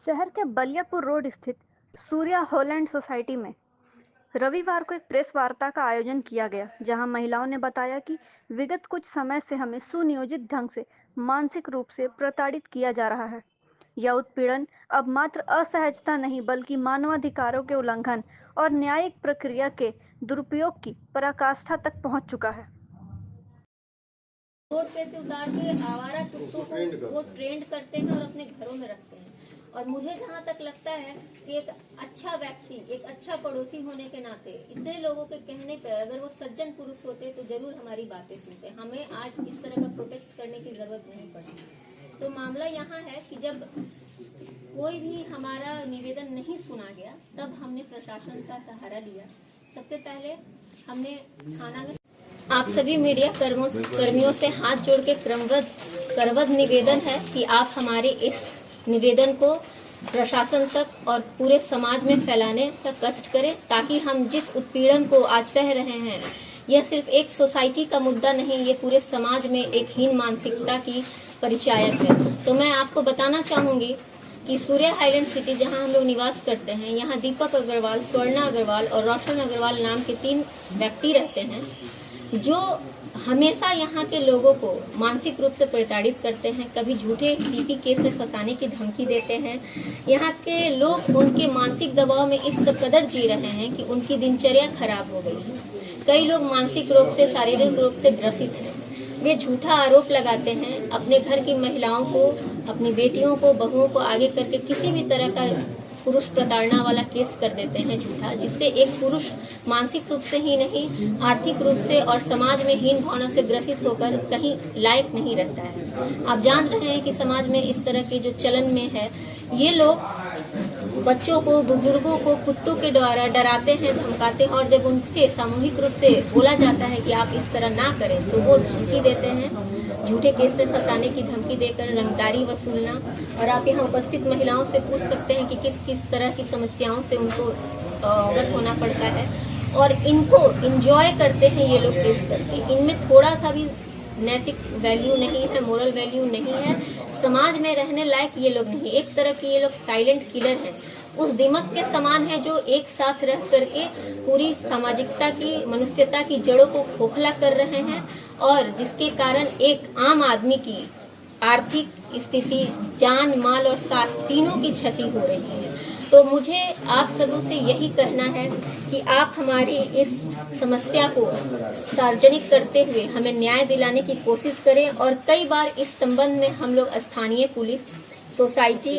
शहर के बलियापुर रोड स्थित सूर्या हॉलैंड सोसाइटी में रविवार को एक प्रेस वार्ता का आयोजन किया गया, जहां महिलाओं ने बताया कि विगत कुछ समय से हमें सुनियोजित ढंग से मानसिक रूप से प्रताड़ित किया जा रहा है। यह उत्पीड़न अब मात्र असहजता नहीं बल्कि मानवाधिकारों के उल्लंघन और न्यायिक प्रक्रिया के दुरुपयोग की पराकाष्ठा तक पहुंच चुका है। रोड पे से उतार के आवारा कुत्तों को वो ट्रेंड करते हैं और अपने घरों में रखते हैं। और मुझे जहाँ तक लगता है कि एक अच्छा व्यक्ति, एक अच्छा पड़ोसी होने के नाते इतने लोगों के कहने पर अगर वो सज्जन पुरुष होते तो जरूर हमारी बातें सुनते। हमें आज इस तरह का प्रोटेस्ट करने की जरूरत नहीं पड़ी। तो मामला यहाँ है कि जब कोई भी हमारा निवेदन नहीं सुना गया तब हमने प्रशासन का सहारा लिया। सबसे पहले हमने थाना में आप सभी मीडिया कर्मियों से हाथ जोड़ के करवद निवेदन है कि आप हमारे इस निवेदन को प्रशासन तक और पूरे समाज में फैलाने का कष्ट करें, ताकि हम जिस उत्पीड़न को आज सह रहे हैं, यह सिर्फ एक सोसाइटी का मुद्दा नहीं, ये पूरे समाज में एक हीन मानसिकता की परिचायक है। तो मैं आपको बताना चाहूंगी कि सूर्या हाईलैंड सिटी, जहां हम लोग निवास करते हैं, यहाँ दीपक अग्रवाल, स्वर्णा अग्रवाल और रोशन अग्रवाल नाम के 3 व्यक्ति रहते हैं, जो हमेशा यहाँ के लोगों को मानसिक रूप से प्रताड़ित करते हैं। कभी झूठे सीपी केस में फंसाने की धमकी देते हैं। यहाँ के लोग उनके मानसिक दबाव में इस कदर जी रहे हैं कि उनकी दिनचर्या खराब हो गई है। कई लोग मानसिक रोग से, शारीरिक रोग से ग्रसित हैं। वे झूठा आरोप लगाते हैं, अपने घर की महिलाओं को, अपनी बेटियों को, बहुओं को आगे करके किसी भी तरह का पुरुष प्रताड़ना वाला केस कर देते हैं झूठा, जिससे एक पुरुष मानसिक रूप से ही नहीं, आर्थिक रूप से और समाज में हीन भावना से ग्रसित होकर कहीं लायक नहीं रहता है। आप जान रहे हैं कि समाज में इस तरह के जो चलन में है, ये लोग बच्चों को, बुजुर्गों को कुत्तों के द्वारा डराते हैं, धमकाते हैं, और जब उनसे सामूहिक रूप से बोला जाता है कि आप इस तरह ना करें तो वो धमकी देते हैं, झूठे केस में फंसाने की धमकी देकर रंगदारी वसूलना। और आप यहाँ उपस्थित महिलाओं से पूछ सकते हैं कि किस किस तरह की समस्याओं से उनको अवगत होना पड़ता है, और इनको इंजॉय करते हैं ये लोग केस करके। इनमें थोड़ा सा भी नैतिक वैल्यू नहीं है, मोरल वैल्यू नहीं है, समाज में रहने लायक ये लोग नहीं। एक तरह के ये लोग साइलेंट किलर हैं, उस दिमक के समान है जो एक साथ रह करके पूरी सामाजिकता की, मनुष्यता की जड़ों को खोखला कर रहे हैं, और जिसके कारण एक आम आदमी की आर्थिक स्थिति, जान, माल और साथ तीनों की क्षति हो रही है। तो मुझे आप सबों से यही कहना है कि आप हमारी इस समस्या को सार्वजनिक करते हुए हमें न्याय दिलाने की कोशिश करें। और कई बार इस संबंध में हम लोग स्थानीय पुलिस, सोसाइटी